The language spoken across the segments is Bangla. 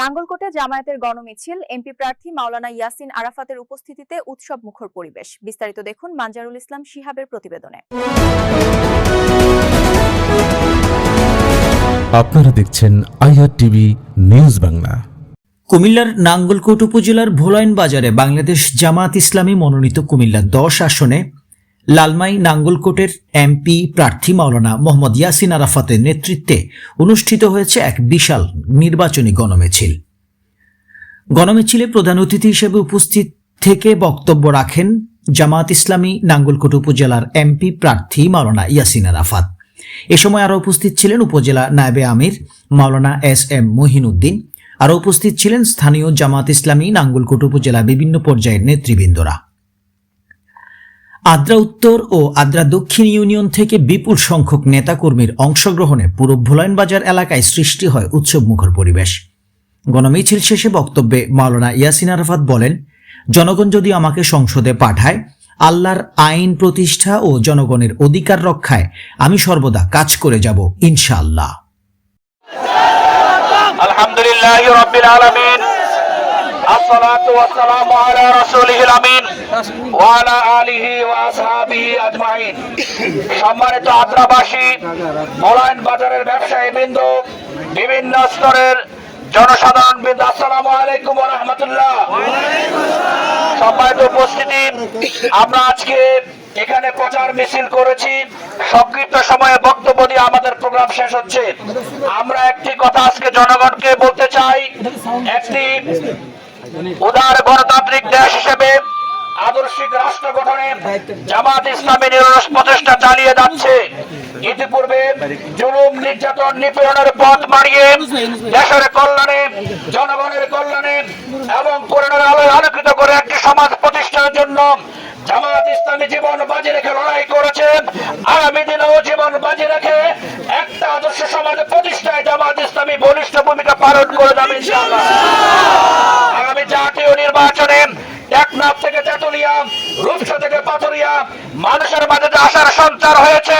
নাঙ্গলকোটে জামায়াতের গণমিছিল, এমপি প্রার্থী মাওলানা ইয়াসিন আরাফাতের উপস্থিতিতে উৎসব মুখর পরিবেশ। বিস্তারিত দেখুন মানজারুল ইসলাম শিহাবের প্রতিবেদনে। আপনারা দেখছেন আইআর টিভি নিউজ বাংলা। কুমিল্লার নাঙ্গলকোট উপজেলার ভোলাইন বাজারে বাংলাদেশ জামায়াত ইসলামী মনোনীত কুমিল্লা 10 আসনে লালমাই নাঙ্গলকোটের এমপি প্রার্থী মাওলানা মোহাম্মদ ইয়াসিন আরাফাতের নেতৃত্বে অনুষ্ঠিত হয়েছে এক বিশাল নির্বাচনী গণমিছিল। গণমিছিলে প্রধান অতিথি হিসেবে উপস্থিত থেকে বক্তব্য রাখেন জামায়াত ইসলামী নাঙ্গলকোট উপজেলার এমপি প্রার্থী মাওলানা ইয়াসিন আরাফাত। এ সময় আরও উপস্থিত ছিলেন উপজেলা নায়েবে আমির মাওলানা এস.এম. মহিনুদ্দিন। আরও উপস্থিত ছিলেন স্থানীয় জামায়াত ইসলামী নাঙ্গলকোট উপজেলা বিভিন্ন পর্যায়ের নেতৃবৃন্দরা। আদ্রা উত্তর ও আদ্রা দক্ষিণ ইউনিয়ন থেকে বিপুল সংখ্যক নেতাকর্মীর অংশগ্রহণে পুরো ভোলাইন বাজার এলাকায় সৃষ্টি হয় উৎসবমুখর পরিবেশ। গণমিছিল শেষে বক্তব্যে মাওলানা ইয়াসিন আরাফাত বলেন, জনগণ যদি আমাকে সংসদে পাঠায়, আল্লাহর আইন প্রতিষ্ঠা ও জনগণের অধিকার রক্ষায় আমি সর্বদা কাজ করে যাব ইনশাআল্লাহ। আলহামদুলিল্লাহি রাব্বিল আলামিন, আসসালাতু ওয়াসসালামু আলা রাসূলিল আমিন ওয়া আলা আলিহি ওয়া আসহাবিহি আজমাইন। সম্মানিত আদ্রাবাসী, ভোলাইন বাজারের ব্যবসায়ীবৃন্দ, বিভিন্ন স্তরের জনসাধারণ বৃন্দ, আসসালামু আলাইকুম ওয়া রাহমাতুল্লাহ। সম্মানিত উপস্থিতি, আমরা আজকে এখানে প্রচার মিছিল করেছি। সংক্ষিপ্ত সময়ে বক্তব্য দিয়ে আমাদের প্রোগ্রাম শেষ হচ্ছে। আমরা একটি কথা আজকে জনগণকে বলতে চাই, একটি উদার গণতান্ত্রিক দেশ হিসেবে আদর্শিক রাষ্ট্র গঠনে জামায়াত ইসলামী নিরলস প্রচেষ্টা চালিয়ে যাচ্ছে। ইতিপূর্বে জুলুম, নির্যাতন, নিপীড়নের পথ মারিয়ে দেশের কল্যাণে, জনগণের কল্যাণে এবং কোরআনের আলোয় আলোকিত করে একটি সমাজ প্রতিষ্ঠার জন্য জামায়াত ইসলামী জীবন বাজি রেখে লড়াই করেছেন। আগামী দিনেও জীবন বাজি রেখে একটা আদর্শ সমাজ প্রতিষ্ঠায় জামায়াত ইসলামী বলিষ্ঠ ভূমিকা পালন করে যাবে ইনশাআল্লাহ। আগামী জাতীয় নির্বাচনে টেকনাফ থেকে তেতুলিয়া, রূপসা থেকে পাথুরিয়া মানুষের মাঝে যে আশার সঞ্চার হয়েছে,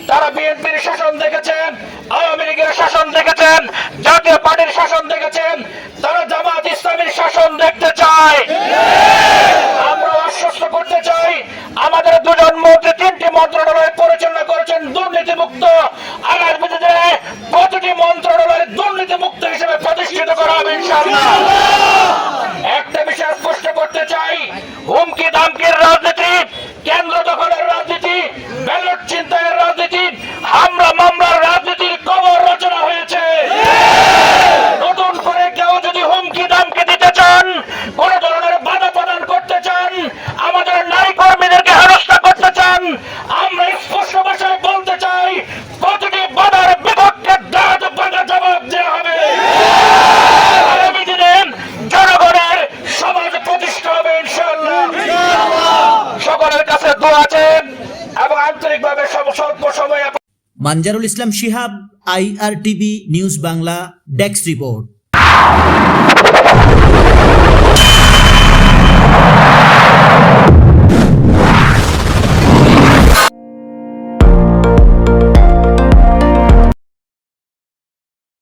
তারা বিএনপির শাসন দেখেছেন, আওয়ামী লীগের শাসন দেখেছেন, জাতীয় পার্টির শাসন দেখেছেন, তারা জামায়াত ইসলামীর শাসন দেখতে চায়। আমরা আশ্বস্ত করতে চাই, আমাদের দুজন মন্ত্রী 3টি মন্ত্রণালয় পরিচালনা করেছেন দুর্নীতিমুক্ত। আগামী দিনে প্রতিটি মন্ত্রণালয় দুর্নীতিমুক্ত হিসেবে প্রতিষ্ঠিত করা হবে ইনশাআল্লাহ। একটা বিষয় স্পষ্ট করতে চাই, হুমকি ধামকির রাজনীতি, কেন্দ্র দখলের রাজনীতি, ব্যালট ছিনতাইয়ের রাজনীতি, হামলা মামলার রাজনীতির কবর রচনা হয়েছে। নতুন করে কেউ যদি হুমকি ধামকি দিতে চান, কোন ধরনের বাধা প্রদান করতে চান, আমাদের নারী কর্মীদেরকে হেনস্থা করতে চান, আমরা স্পষ্ট ভাষায় বলতে চাই, প্রতিটি বাধার বিপক্ষে দাঁত ভাঙা জবাব দেওয়া হবে। আগামী দিনে জনগণের সমাজ প্রতিষ্ঠা হবে ইনশাআল্লাহ। সকলের কাছে দোয়া আছে এবং আন্তরিকভাবে স্বল্প সময়ে। Manjarul Islam Shihab, IR TV news Bangla, desk report.